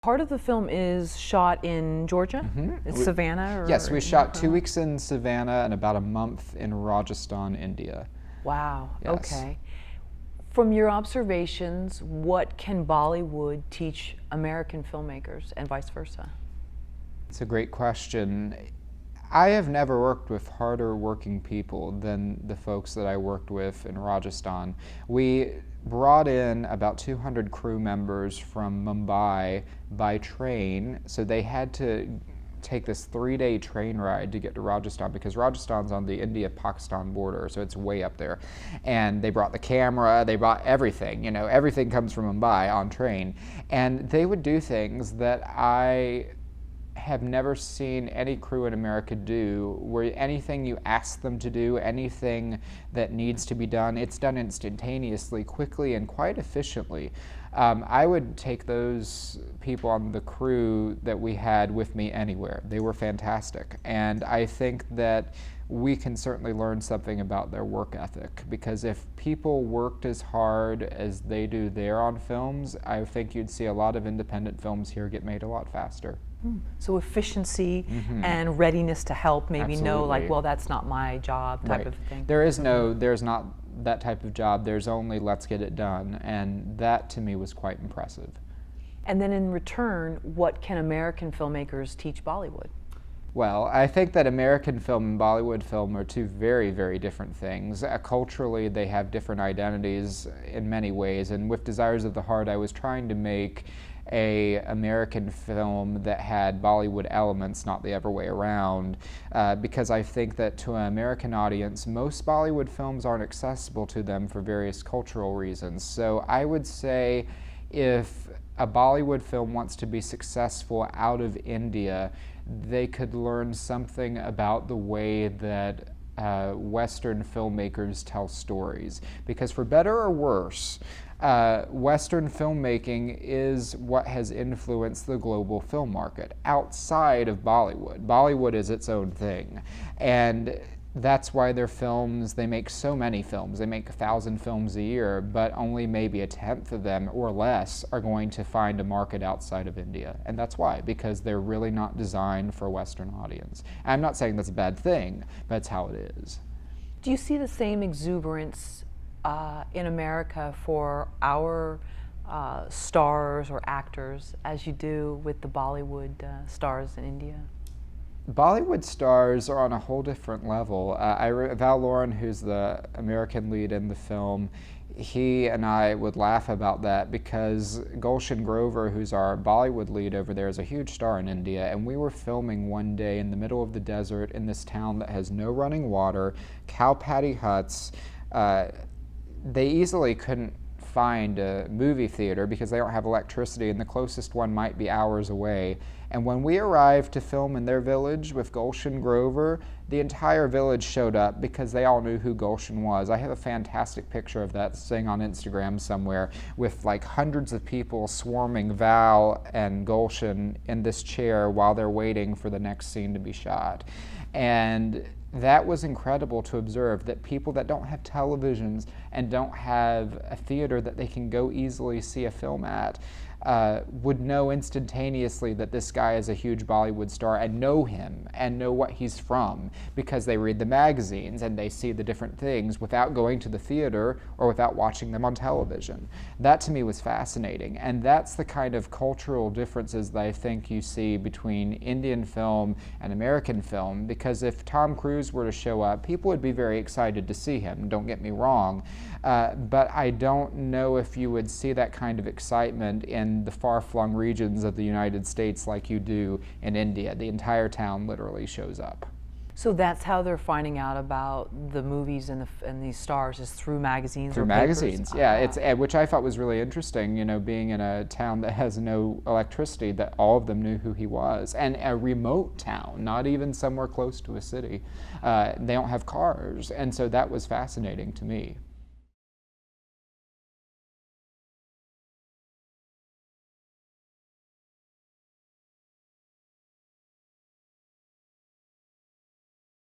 Part of the film is shot in Georgia? It's Savannah? Yes, we shot 2 weeks in Savannah and about a month in Rajasthan, India. Wow, Yes. okay. From your observations, what can Bollywood teach American filmmakers and vice versa? It's a great question. I have never worked with harder working people than the folks that I worked with in Rajasthan. We brought in about 200 crew members from Mumbai by train, so they had to take this 3-day train ride to get to Rajasthan because Rajasthan's on the India-Pakistan border, so it's way up there. And they brought the camera, they brought everything, you know, everything comes from Mumbai on train. And they would do things that I have never seen any crew in America do, where anything you ask them to do, anything that needs to be done, it's done instantaneously, quickly, and quite efficiently. I would take those people on the crew that we had with me anywhere. They were fantastic. And I think that we can certainly learn something about their work ethic, because if people worked as hard as they do there on films, I think you'd see a lot of independent films here get made a lot faster. So efficiency and readiness to help, maybe know like, Absolutely. well, that's not my job type of thing. There's not that type of job. There's only let's get it done, and that to me was quite impressive. And then in return, what can American filmmakers teach Bollywood? Well, I think that American film and Bollywood film are two very, very different things. Culturally, they have different identities in many ways, and with Desires of the Heart, I was trying to make a American film that had Bollywood elements, not the other way around, because I think that to an American audience, most Bollywood films aren't accessible to them for various cultural reasons. So I would say if a Bollywood film wants to be successful out of India, they could learn something about the way that Western filmmakers tell stories. Because for better or worse, Western filmmaking is what has influenced the global film market outside of Bollywood. Bollywood is its own thing. And that's why their films, they make so many films. They make 1,000 films a year, but only maybe a tenth of them or less are going to find a market outside of India. And that's why, because they're really not designed for a Western audience. And I'm not saying that's a bad thing, but it's how it is. Do you see the same exuberance in America for our stars or actors as you do with the Bollywood stars in India? Bollywood stars are on a whole different level. Val Lauren, who's the American lead in the film, he and I would laugh about that because Gulshan Grover, who's our Bollywood lead over there, is a huge star in India, and we were filming one day in the middle of the desert in this town that has no running water, cow patty huts. They easily couldn't find a movie theater because they don't have electricity, and the closest one might be hours away. And when we arrived to film in their village with Gulshan Grover, the entire village showed up because they all knew who Gulshan was. I have a fantastic picture of that thing on Instagram somewhere with like hundreds of people swarming Val and Gulshan in this chair while they're waiting for the next scene to be shot. And that was incredible to observe, that people that don't have televisions and don't have a theater that they can go easily see a film at would know instantaneously that this guy is a huge Bollywood star and know him and know what he's from because they read the magazines and they see the different things without going to the theater or without watching them on television. That to me was fascinating, and that's the kind of cultural differences that I think you see between Indian film and American film, because if Tom Cruise were to show up, people would be very excited to see him, don't get me wrong, but I don't know if you would see that kind of excitement in the far-flung regions of the United States like you do in India. The entire town literally shows up. So that's how they're finding out about the movies and these stars, is through magazines Through or magazines, papers? yeah. It's which I thought was really interesting, you know, being in a town that has no electricity, that all of them knew who he was. And a remote town, not even somewhere close to a city. They don't have cars, and so that was fascinating to me.